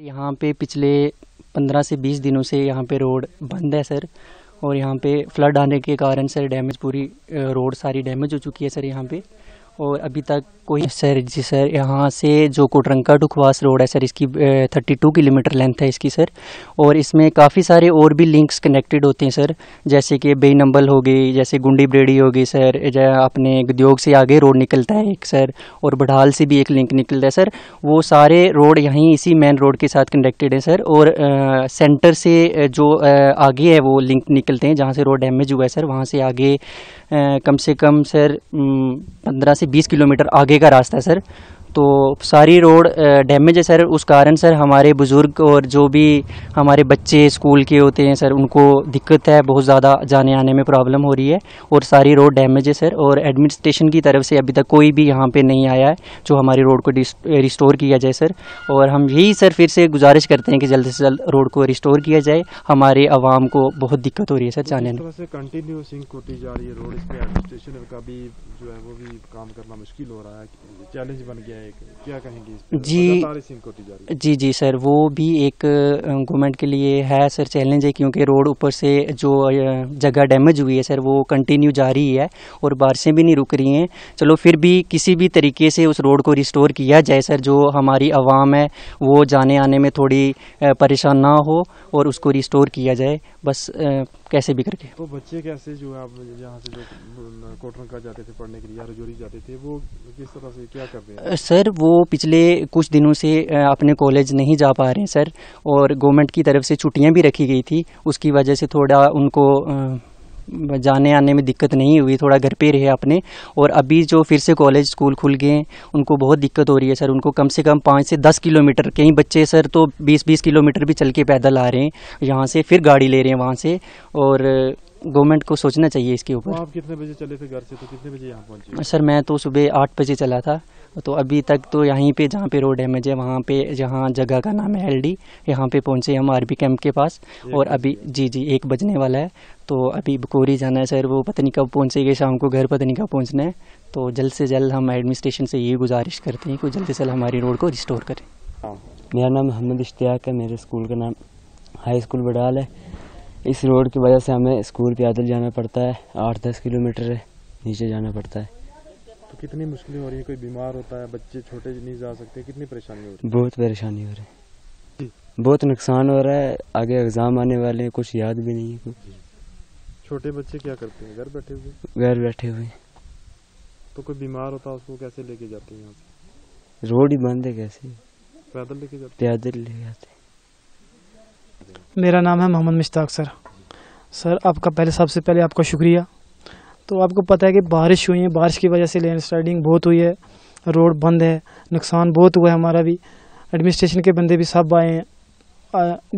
यहाँ पे पिछले 15 से 20 दिनों से यहाँ पे रोड बंद है सर। और यहाँ पे फ्लड आने के कारण सर डैमेज पूरी रोड सारी डैमेज हो चुकी है सर यहाँ पे। और अभी तक कोई सर जी सर यहाँ से जो कोटरंका टू खवास रोड है सर, इसकी 32 किलोमीटर लेंथ है इसकी सर। और इसमें काफ़ी सारे और भी लिंक्स कनेक्टेड होते हैं सर, जैसे कि बेईनंबल हो गई, जैसे गुंडी ब्रेडी हो गई सर, अपने गद्योग से आगे रोड निकलता है एक सर, और बढ़ाल से भी एक लिंक निकलता है सर। वो सारे रोड यहीं इसी मेन रोड के साथ कनेक्टेड है सर। और सेंटर से जो आगे है वो लिंक निकलते हैं, जहाँ से रोड डैमेज हुआ है सर वहाँ से आगे कम से कम सर 15 से 20 किलोमीटर आगे का रास्ता है सर। तो सारी रोड डैमेज है सर। उस कारण सर हमारे बुज़ुर्ग और जो भी हमारे बच्चे स्कूल के होते हैं सर, उनको दिक्कत है, बहुत ज़्यादा जाने आने में प्रॉब्लम हो रही है। और सारी रोड डैमेज है सर। और एडमिनिस्ट्रेशन की तरफ से अभी तक कोई भी यहाँ पे नहीं आया है जो हमारी रोड को रिस्टोर किया जाए सर। और हम यही सर फिर से गुजारिश करते हैं कि जल्द से जल्द रोड को रिस्टोर किया जाए। हमारे आवाम को बहुत दिक्कत हो रही है सर जाने में। कंटिन्यू सिंक होती जा रही है रोड, इस पे एडमिनिस्ट्रेशन का भी जो है वो भी काम करना मुश्किल हो रहा है, चैलेंज बन गया है। क्या कहेंगे इस पे? जी जी सर, वो भी एक गवर्नमेंट के लिए है सर चैलेंज है, क्योंकि रोड ऊपर से जो जगह डैमेज हुई है सर वो कंटिन्यू जा रही है और बारिशें भी नहीं रुक रही हैं। चलो फिर भी किसी भी तरीके से उस रोड को रिस्टोर किया जाए सर, जो हमारी आवाम है वो जाने आने में थोड़ी परेशान ना हो और उसको रिस्टोर किया जाए बस कैसे भी करके। तो बच्चे कैसे जो है आप यहाँ से जो कोटरंका जाते थे पढ़ने के लिए या रजौरी जाते थे, वो किस तरह से क्या कर रहे हैं सर? वो पिछले कुछ दिनों से अपने कॉलेज नहीं जा पा रहे हैं सर। और गवर्नमेंट की तरफ से छुट्टियां भी रखी गई थी, उसकी वजह से थोड़ा उनको जाने आने में दिक्कत नहीं हुई, थोड़ा घर पे रहे अपने। और अभी जो फिर से कॉलेज स्कूल खुल गए हैं उनको बहुत दिक्कत हो रही है सर। उनको कम से कम 5 से 10 किलोमीटर, कई बच्चे सर तो 20-20 किलोमीटर भी चल के पैदल आ रहे हैं यहाँ से, फिर गाड़ी ले रहे हैं वहाँ से। और गवर्नमेंट को सोचना चाहिए इसके ऊपर। आप कितने बजे चले थे घर से, तो कितने बजे यहाँ पहुँचे? सर मैं तो सुबह 8 बजे चला था। तो अभी तक तो यहीं पे जहाँ पे रोड डैमेज है वहाँ पे, जहाँ जगह का नाम है LD, यहाँ पे पहुँचे हम आरबी कैंप के पास। और अभी जी 1 बजने वाला है। तो अभी बकोरी जाना है सर, वो पता नहीं कब पहुँचेंगे, शाम को घर पता नहीं कब पहुँचना है। तो जल्द से जल्द हम एडमिनिस्ट्रेशन से ये गुजारिश करते हैं कि जल्द से जल्द हमारी रोड को रिस्टोर करें। मेरा नाम मोहम्मद इश्तियाक है, मेरे स्कूल का नाम हाई स्कूल बढ़ाल है। इस रोड की वजह से हमें स्कूल पैदल जाना पड़ता है, 8-10 किलोमीटर नीचे जाना पड़ता है। तो कितनी मुश्किलें हो रही है? कोई बीमार होता है, बच्चे छोटे नहीं जा सकते, कितनी परेशानी हो रही है? बहुत परेशानी हो रही है, बहुत नुकसान हो रहा है। आगे एग्जाम आने वाले हैं, कुछ याद भी नहीं है कुछ। छोटे बच्चे क्या करते हैं? घर बैठे हुए? घर बैठे हुए। तो कोई बीमार होता है उसको कैसे लेके जाते हैं यहाँ से? रोड ही बंद है, कैसे पैदल लेके जाते? पैदल ले जाते। मेरा नाम है मोहम्मद मुश्ताक सर आपका सबसे पहले आपका शुक्रिया। तो आपको पता है कि बारिश हुई है, बारिश की वजह से लैंडस्लाइडिंग बहुत हुई है, रोड बंद है, नुकसान बहुत हुआ है हमारा भी। एडमिनिस्ट्रेशन के बंदे भी सब आए हैं,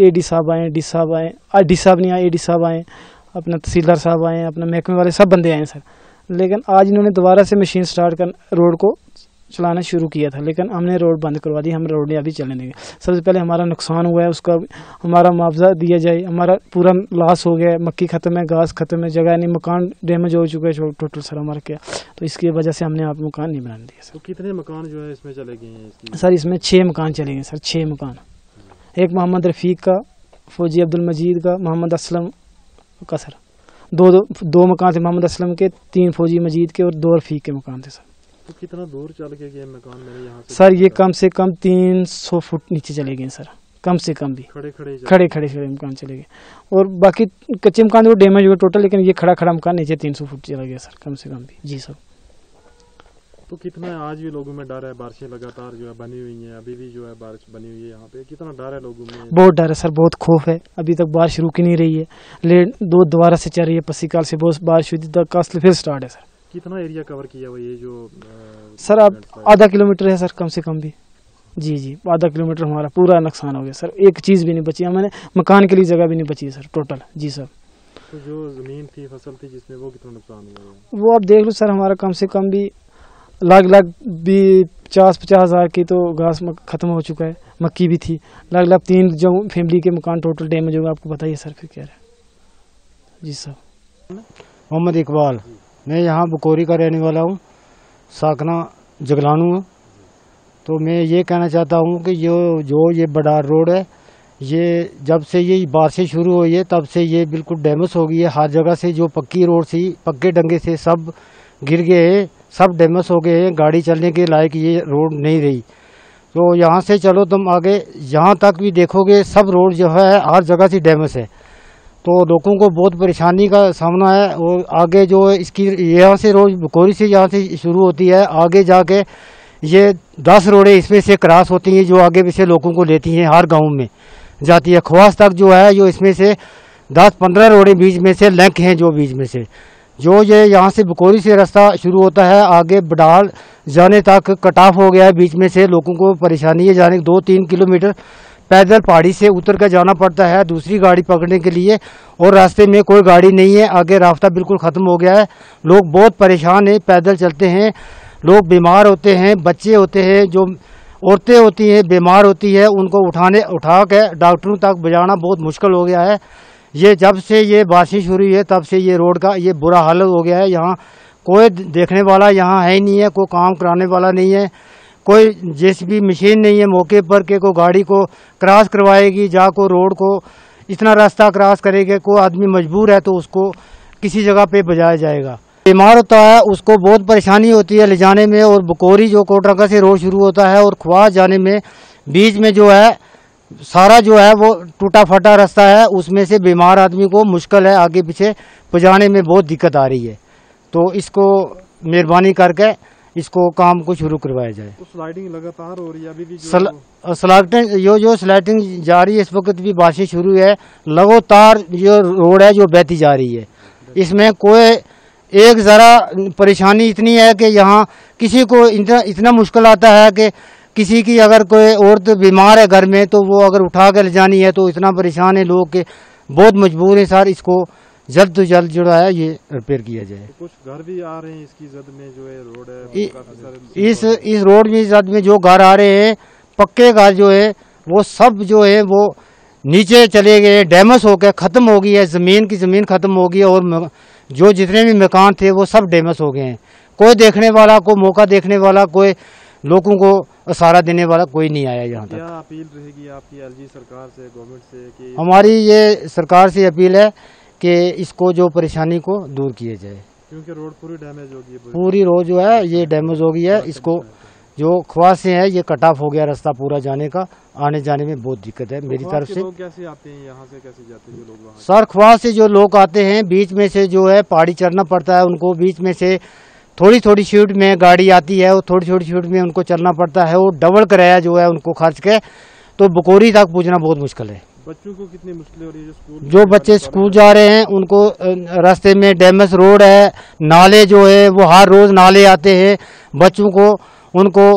AD साहब आए, डी साहब आए, डी साहब नहीं आए, AD साहब आए, अपना तहसीलदार साहब आए, अपना महकमे वाले सब बंदे आए सर। लेकिन आज इन्होंने दोबारा से मशीन स्टार्ट कर रोड को चलाना शुरू किया था, लेकिन हमने रोड बंद करवा दी। हम रोड अभी चलने देंगे। सबसे पहले हमारा नुकसान हुआ है, उसका हमारा मुआवजा दिया जाए। हमारा पूरा लॉस हो गया है, मक्की ख़त्म है, घास ख़त्म है, जगह नहीं, मकान डैमेज हो चुका है टोटल सर हमारा क्या। तो इसकी वजह से हमने आप मकान नहीं बनाने दिया सर। तो कितने मकान जो है इसमें चले गए हैं? सर इसमें 6 मकान चले गए सर, 6 मकान। एक मोहम्मद रफ़ीक का, फौजी अब्दुल मजीद का, मोहम्मद असलम का सर। दो मकान थे मोहम्मद असलम के, 3 फौजी मजीद के और 2 रफ़ीक के मकान थे सर। तो कितना दूर चल के गए मकान मेरे यहाँ से? सर ये कम से कम 300 फुट नीचे चले गए सर, कम से कम भी। खड़े मकान चले गए। और बाकी कच्चे मकान वो डैमेज हुए टोटल, लेकिन ये खड़ा मकान नीचे 300 फुट चला गया सर, कम से कम भी। जी सर। तो कितना आज भी लोगों में डर है? बारिशें लगातार जो है बनी हुई हैं, अभी भी जो है बारिश बनी हुई है यहाँ पे, कितना डर है लोगों में? बहुत डर है सर, बहुत खौफ है। अभी तक बारिश रुक ही नहीं रही है, दोबारा से चल रही है। पसीकाल से बहुत बारिश हुई थी, कास्ल फिर स्टार्ट है सर। कितना एरिया कवर किया हुआ ये जो सर? अब आधा किलोमीटर है सर, कम से कम भी। जी आधा किलोमीटर हमारा पूरा नुकसान हो गया सर, एक चीज़ भी नहीं बची। हमारे मकान के लिए जगह भी नहीं बची है सर टोटल। जी सर। तो जो जमीन थी, फसल थी जिसमें, वो कितना नुकसान हुआ है? वो आप देख लो सर, हमारा कम से कम भी लाख भी 50-50 हज़ार की तो घास खत्म हो चुका है, मक्की भी थी। लाख 3 जो फैमिली के मकान टोटल डैमेज होगा, आपको बताइए सर फिर क्या है। जी सर। मोहम्मद इकबाल, मैं यहाँ बकोरी का रहने वाला हूँ, साकना जगलानू हूँ। तो मैं ये कहना चाहता हूँ कि जो ये बड़ा रोड है, ये जब से ये बारिशें शुरू हुई है तब से ये बिल्कुल डैमेज हो गई है। हर जगह से जो पक्की रोड थी, पक्के डंगे से सब गिर गए हैं, सब डैमेज हो गए हैं। गाड़ी चलने के लायक ये रोड नहीं रही। तो यहाँ से चलो तुम आगे, यहाँ तक भी देखोगे सब रोड जो है हर जगह से डैमेज है। तो लोगों को बहुत परेशानी का सामना है। और आगे जो इसकी यहाँ से रोड बुकोरी से यहाँ से शुरू होती है, आगे जाके ये 10 रोडें इसमें से क्रॉस होती हैं जो आगे पीछे लोगों को लेती हैं, हर गांव में जाती है। ख्वास तक जो है जो इसमें से 10-15 रोडें बीच में से लिंक हैं, जो बीच में से जो ये यहाँ से बुकोरी से रास्ता शुरू होता है, आगे बडाल जाने तक कट ऑफ हो गया है। बीच में से लोगों को परेशानी है जाने 2-3 किलोमीटर पैदल पहाड़ी से उतर कर जाना पड़ता है दूसरी गाड़ी पकड़ने के लिए, और रास्ते में कोई गाड़ी नहीं है। आगे रास्ता बिल्कुल ख़त्म हो गया है। लोग बहुत परेशान हैं, पैदल चलते हैं, लोग बीमार होते हैं, बच्चे होते हैं, जो औरतें होती हैं बीमार होती है, उनको उठा के डॉक्टरों तक बजाना बहुत मुश्किल हो गया है। ये जब से ये बारिश शुरू हुई है तब से ये रोड का ये बुरा हालत हो गया है। यहाँ कोई देखने वाला यहाँ है ही नहीं है, कोई काम कराने वाला नहीं है, कोई जेसीबी मशीन नहीं है मौके पर के कोई गाड़ी को क्रॉस करवाएगी, जा को रोड को इतना रास्ता क्रॉस करेगा। कोई आदमी मजबूर है तो उसको किसी जगह पे बजाया जाएगा। बीमार होता है उसको बहुत परेशानी होती है ले जाने में। और बुकोरी जो कोटरंगा से रोड शुरू होता है और ख्वास जाने में बीच में जो है सारा जो है वो टूटा फटा रास्ता है, उसमें से बीमार आदमी को मुश्किल है आगे पीछे पहुँचाने में, बहुत दिक्कत आ रही है। तो इसको मेहरबानी करके इसको काम को शुरू करवाया जाए। तो स्लाइडिंग लगातार हो रही है अभी भी स्लाइडिंग जो स्लाइडिंग जारी है, इस वक्त भी बारिश शुरू है, लगातार जो रोड है जो बहती जा रही है। इसमें कोई एक ज़रा परेशानी इतनी है कि यहाँ किसी को इतना मुश्किल आता है कि किसी की अगर कोई औरत बीमार है घर में तो वो अगर उठा कर ले जानी है तो इतना परेशान है लोग कि बहुत मजबूर है। सर इसको जल्द से जल्द जो है ये रिपेयर किया जाए। कुछ घर भी आ रहे हैं इसकी जद में, जो है रोड है इस रोड में जद में जो घर आ रहे हैं, पक्के घर जो है वो सब जो है वो नीचे चले गए, डैमेज हो गए, ख़त्म हो गई है, ज़मीन ख़त्म हो गई है। और जो जितने भी मकान थे वो सब डैमेज हो गए हैं। कोई देखने वाला, कोई मौका देखने वाला, कोई लोगों को सहारा देने वाला कोई नहीं आया यहाँ तक। क्या अपील रहेगी आपकी एलजी सरकार से, गवर्नमेंट से कि हमारी ये सरकार से अपील है कि इसको जो परेशानी को दूर किया जाए, क्योंकि रोड पूरी डैमेज हो गई है। पूरी रोड जो है ये डैमेज हो गई है। इसको जो ख्वास से है ये कट ऑफ हो गया रास्ता पूरा जाने का, आने जाने में बहुत दिक्कत है मेरी तरफ से। लोग कैसे आते हैं यहाँ से, कैसे जाते हैं जो लोग वहाँ? सर ख्वास से जो लोग आते हैं बीच में से जो है पहाड़ी चढ़ना पड़ता है उनको, बीच में से थोड़ी थोड़ी स्पीड में गाड़ी आती है और थोड़ी थोड़ी स्पीड में उनको चलना पड़ता है। और डबल किराया जो है उनको खर्च के तो बुकोरी तक पहुँचना बहुत मुश्किल है। बच्चों को कितनी मुश्किल हो रही है? जो बच्चे स्कूल जा रहे हैं उनको रास्ते में डैमेज रोड है, नाले जो है वो हर रोज नाले आते हैं, बच्चों को उनको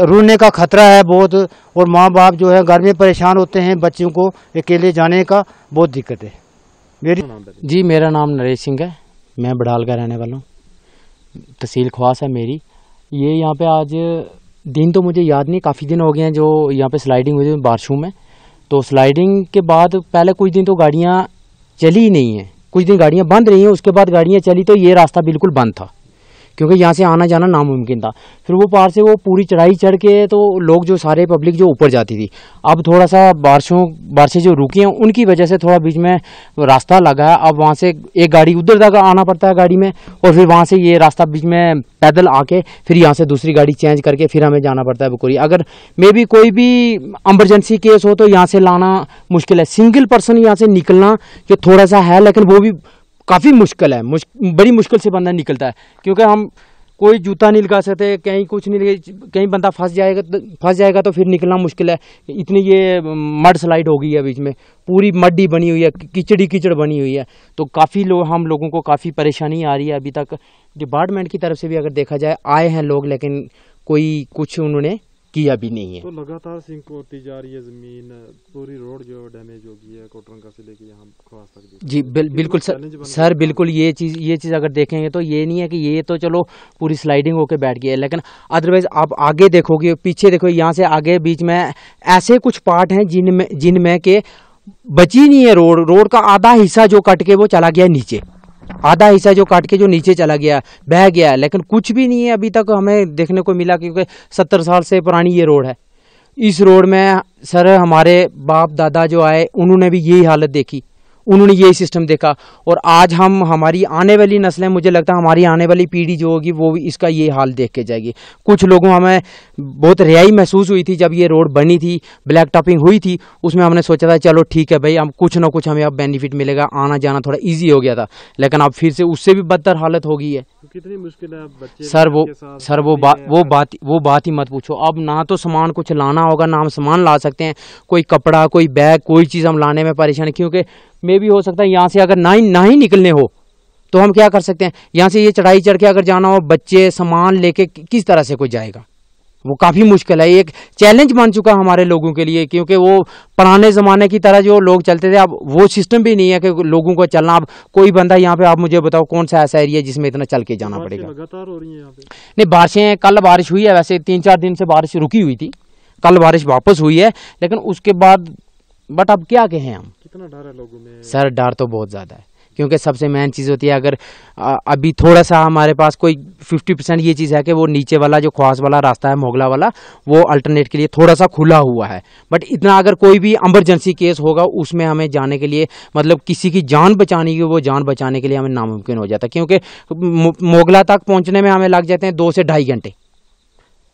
रुलने का खतरा है बहुत। और माँ बाप जो है घर में परेशान होते हैं, बच्चों को अकेले जाने का बहुत दिक्कत है। जी मेरा नाम नरेश सिंह है, मैं बडाल का रहने वाला हूँ, तहसील ख्वास है मेरी। ये यहाँ पे आज दिन तो मुझे याद नहीं, काफ़ी दिन हो गए हैं जो यहाँ पे स्लाइडिंग हुई थी बारिशों में। तो स्लाइडिंग के बाद पहले कुछ दिन तो गाड़ियाँ चली ही नहीं हैं, कुछ दिन गाड़ियाँ बंद रही हैं, उसके बाद गाड़ियाँ चली तो ये रास्ता बिल्कुल बंद था क्योंकि यहाँ से आना जाना नामुमकिन था। फिर वो पार से वो पूरी चढ़ाई चढ़ के तो लोग जो सारे पब्लिक जो ऊपर जाती थी, अब थोड़ा सा बारिशें जो रुकी हैं उनकी वजह से थोड़ा बीच में रास्ता लगा है। अब वहाँ से एक गाड़ी उधर तक आना पड़ता है गाड़ी में, और फिर वहाँ से ये रास्ता बीच में पैदल आके फिर यहाँ से दूसरी गाड़ी चेंज करके फिर हमें जाना पड़ता है बुकोरी। अगर मे भी कोई भी इमरजेंसी केस हो तो यहाँ से लाना मुश्किल है। सिंगल पर्सन यहाँ से निकलना जो थोड़ा सा है, लेकिन वो भी काफ़ी मुश्किल है, बड़ी मुश्किल से बंदा निकलता है क्योंकि हम कोई जूता नहीं लगा सकते, कहीं कुछ नहीं, कहीं बंदा फंस जाएगा तो फिर निकलना मुश्किल है। इतनी ये मड स्लाइड हो गई है, बीच में पूरी मड्डी बनी हुई है, कीचड़ बनी हुई है। तो काफ़ी हम लोगों को काफ़ी परेशानी आ रही है। अभी तक डिपार्टमेंट की तरफ से भी अगर देखा जाए आए हैं लोग, लेकिन कोई कुछ उन्होंने किया भी नहीं है। तो लगातार सिंक होती जा रही है जमीन, पूरी रोड जो डैमेज हो गई है कोटरंगा से लेके यहाँ ख्वास तक। जी बिल्कुल सर बिल्कुल ये चीज़ अगर देखेंगे तो ये नहीं है कि ये तो चलो पूरी स्लाइडिंग होके बैठ गई है, लेकिन अदरवाइज आप आगे देखोगे, पीछे देखो, यहाँ से आगे बीच में ऐसे कुछ पार्ट हैं जिनमें के बची नहीं है रोड का आधा हिस्सा जो कट के वो चला गया नीचे, आधा हिस्सा जो काट के जो नीचे चला गया, बह गया, लेकिन कुछ भी नहीं है अभी तक हमें देखने को मिला, क्योंकि 70 साल से पुरानी ये रोड है। इस रोड में सर हमारे बाप दादा जो आए उन्होंने भी यही हालत देखी, उन्होंने यही सिस्टम देखा, और आज हमारी आने वाली नस्लें, मुझे लगता है हमारी आने वाली पीढ़ी जो होगी वो भी इसका ये हाल देख के जाएगी। कुछ लोगों हमें बहुत रियाई महसूस हुई थी जब ये रोड बनी थी, ब्लैक टॉपिंग हुई थी, उसमें हमने सोचा था चलो ठीक है भाई, हम कुछ ना कुछ हमें अब बेनिफिट मिलेगा, आना जाना थोड़ा ईजी हो गया था, लेकिन अब फिर से उससे भी बदतर हालत हो गई है। तो कितनी मुश्किल है बच्चे सर वो बात ही मत पूछो। अब ना तो सामान कुछ लाना होगा, ना हम सामान ला सकते हैं, कोई कपड़ा, कोई बैग, कोई चीज़ हम लाने में परेशानी, क्योंकि मे भी हो सकता है यहाँ से अगर ना ही निकलने हो तो हम क्या कर सकते हैं, यहाँ से ये चढ़ाई चढ़ के अगर जाना हो, बच्चे सामान लेके किस तरह से कोई जाएगा, वो काफ़ी मुश्किल है। एक चैलेंज बन चुका हमारे लोगों के लिए, क्योंकि वो पुराने ज़माने की तरह जो लोग चलते थे, अब वो सिस्टम भी नहीं है कि लोगों को चलना। अब कोई बंदा यहाँ पे, आप मुझे बताओ कौन सा ऐसा एरिया जिसमें इतना चल के जाना पड़ेगा। लगातार हो रही है यहाँ पे? नहीं, बारिशें, कल बारिश हुई है, वैसे 3-4 दिन से बारिश रुकी हुई थी, कल बारिश वापस हुई है, लेकिन उसके बाद बट अब क्या कहें हम। कितना डर है लोगों में? सर डर तो बहुत ज़्यादा है, क्योंकि सबसे मेन चीज़ होती है, अगर अभी थोड़ा सा हमारे पास कोई 50% ये चीज़ है कि वो नीचे वाला जो ख्वास वाला रास्ता है, मोगला वाला, वो अल्टरनेट के लिए थोड़ा सा खुला हुआ है, बट इतना अगर कोई भी इमरजेंसी केस होगा उसमें हमें जाने के लिए, मतलब किसी की जान बचाने की, वो जान बचाने के लिए हमें नामुमकिन हो जाता है, क्योंकि मोगला तक पहुँचने में हमें लग जाते हैं 2 से 2.5 घंटे।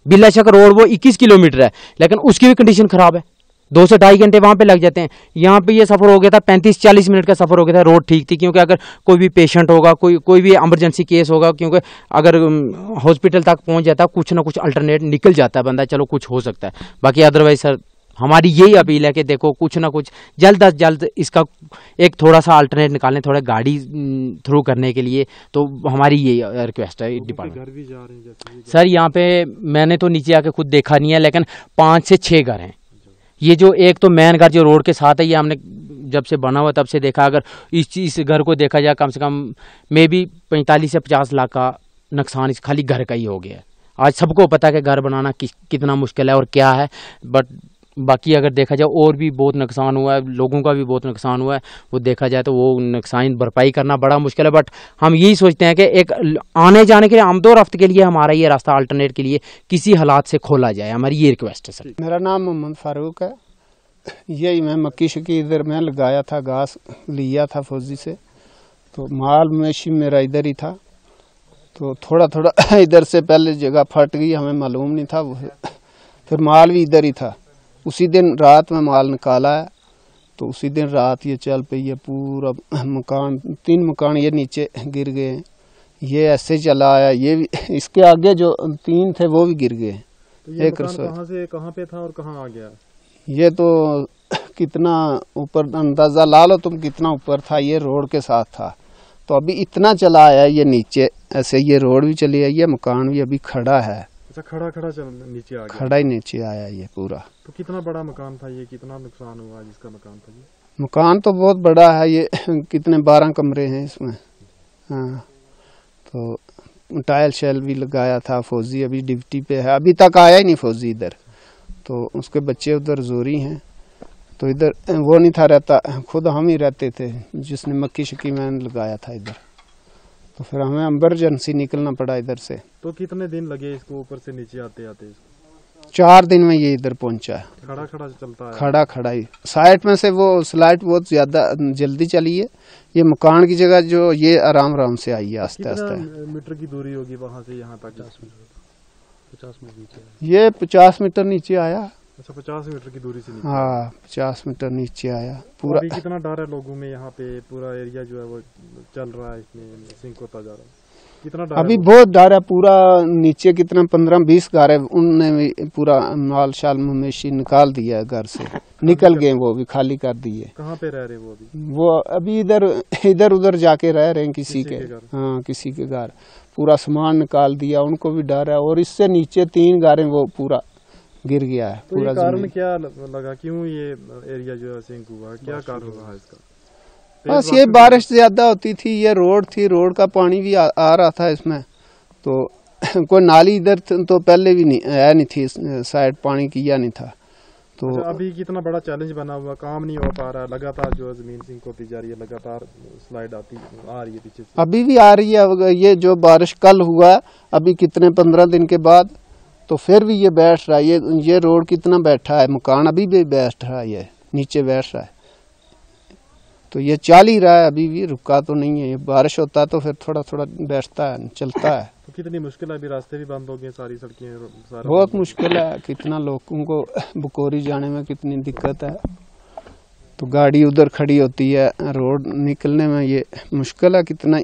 बिला शक रोड वो 21 किलोमीटर है, लेकिन उसकी भी कंडीशन ख़राब है, 2 से 2.5 घंटे वहाँ पे लग जाते हैं। यहाँ पे ये सफ़र हो गया था 35-40 मिनट का सफ़र हो गया था, रोड ठीक थी, क्योंकि अगर कोई भी पेशेंट होगा, कोई भी इमरजेंसी केस होगा, क्योंकि अगर हॉस्पिटल तक पहुँच जाता है, कुछ ना कुछ अल्टरनेट निकल जाता है बंदा, चलो कुछ हो सकता है। बाकी अदरवाइज सर हमारी यही अपील है कि देखो कुछ ना कुछ जल्द अज जल्द इसका एक थोड़ा सा अल्टरनेट निकालें, थोड़ा गाड़ी थ्रू करने के लिए, तो हमारी यही रिक्वेस्ट है डिपार्टमेंट। घर भी जा रहे हैं जैसे सर यहाँ पे मैंने तो नीचे आके खुद देखा नहीं है, लेकिन 5 से 6 घर हैं। ये जो एक तो मेन घर जो रोड के साथ है, ये हमने जब से बना हुआ तब से देखा, अगर इस घर को देखा जाए कम से कम मे भी 45 से 50 लाख का नुकसान इस खाली घर का ही हो गया है। आज सबको पता है कि घर बनाना कितना मुश्किल है और क्या है, बट बाकी अगर देखा जाए और भी बहुत नुकसान हुआ है, लोगों का भी बहुत नुकसान हुआ है, वो देखा जाए तो वो नुकसान भरपाई करना बड़ा मुश्किल है। बट हम यही सोचते हैं कि एक आने जाने के लिए, आमदो रफ्त के लिए हमारा ये रास्ता अल्टरनेट के लिए किसी हालात से खोला जाए, हमारी ये रिक्वेस्ट है सर। मेरा नाम मोहम्मद फारूक है। यही मैं मक्की शक्की इधर मैं लगाया था, घास लिया था फौजी से, तो माल मवेशी मेरा इधर ही था, तो थोड़ा थोड़ा इधर से पहले जगह फट गई, हमें मालूम नहीं था, फिर माल भी इधर ही था। उसी दिन रात में माल निकाला है, तो उसी दिन रात ये चल पई है, पूरा मकान, 3 मकान ये नीचे गिर गए हैं, ये ऐसे चला आया, ये भी इसके आगे जो 3 थे वो भी गिर गए। तो ये मकान कहाँ से कहाँ पे था और कहाँ आ गया? ये तो कितना ऊपर अंदाजा ला लो तुम, कितना ऊपर था, ये रोड के साथ था, तो अभी इतना चला आया ये नीचे, ऐसे ये रोड भी चली आई है, मकान भी अभी खड़ा है। खड़ा नीचे आ गया? खड़ा ही नीचे आया ये पूरा। तो कितना बड़ा मकान था ये, कितना नुकसान हुआ जिसका मकान था ये? मकान तो बहुत बड़ा है ये, कितने 12 कमरे हैं इसमें। हाँ, तो टाइल शेल भी लगाया था, फौजी अभी ड्यूटी पे है, अभी तक आया ही नहीं फौजी इधर, तो उसके बच्चे उधर जोरी हैं, तो इधर वो नहीं था रहता, खुद हम ही रहते थे, जिसने मक्की शक्की मैंने लगाया था इधर, तो फिर हमें इमरजेंसी निकलना पड़ा इधर से। तो कितने दिन लगे इसको ऊपर से नीचे आते आते? 4 दिन में ये इधर पहुंचा है। खड़ा चलता है? खड़ा ही। साइड में से वो स्लाइड बहुत ज्यादा जल्दी चली है, ये मकान की जगह जो ये आराम से आई है, आस्ते आस्ते। मीटर की दूरी होगी वहाँ से यहाँ तक? 50 मीटर नीचे। ये 50 मीटर नीचे आया। अच्छा, 50 मीटर की दूरी से नीचे? हाँ, 50 मीटर नीचे आया पूरा। अभी कितना डर है लोगों में? यहाँ पे पूरा एरिया जो है वो चल रहा है, इसमें सिंक होता जा रहा है, कितना डर? अभी बहुत डर है, पूरा नीचे कितना 15-20 घर है, उनने भी पूरा माल शाल मवेशी निकाल दिया है घर से, निकल गए, वो भी खाली कर दिए। कहाँ पे रह रहे वो अभी? वो अभी इधर उधर जाके रह रहे हैं किसी के। हाँ, किसी के घर पूरा सामान निकाल दिया, उनको भी डर है। और इससे नीचे 3 घर हैं, वो पूरा गिर गया है। तो पूरा कारण क्या लगा, क्यों ये एरिया जो है सिंक हुआ, क्या कारण रहा इसका? बस ये बारिश ज्यादा होती थी, ये रोड थी, रोड का पानी भी आ रहा था इसमें, तो कोई नाली इधर तो पहले भी नहीं है, नहीं थी साइड, पानी किया नहीं था, तो अच्छा, अभी कितना बड़ा चैलेंज बना हुआ, काम नहीं हो पा रहा, लगातार जो जमीन सिंक होती जा रही है, लगातार स्लाइड आती आ रही है पीछे से। अभी भी आ रही है। अब ये जो बारिश कल हुआ अभी कितने 15 दिन के बाद, तो फिर भी ये बैठ रहा है। ये रोड कितना बैठा है, मकान अभी भी बैठ रहा है, ये नीचे बैठ रहा है। तो ये चल ही रहा है, अभी भी रुका तो नहीं है। ये बारिश होता है तो फिर थोड़ा थोड़ा बैठता है, चलता है। तो कितनी मुश्किल है, अभी रास्ते भी बंद हो गए, सारी सड़कें सारा बहुत मुश्किल है, कितना लोगों को बुकोरी जाने में कितनी दिक्कत है। तो गाड़ी उधर खड़ी होती है, रोड निकलने में ये मुश्किल है कितना।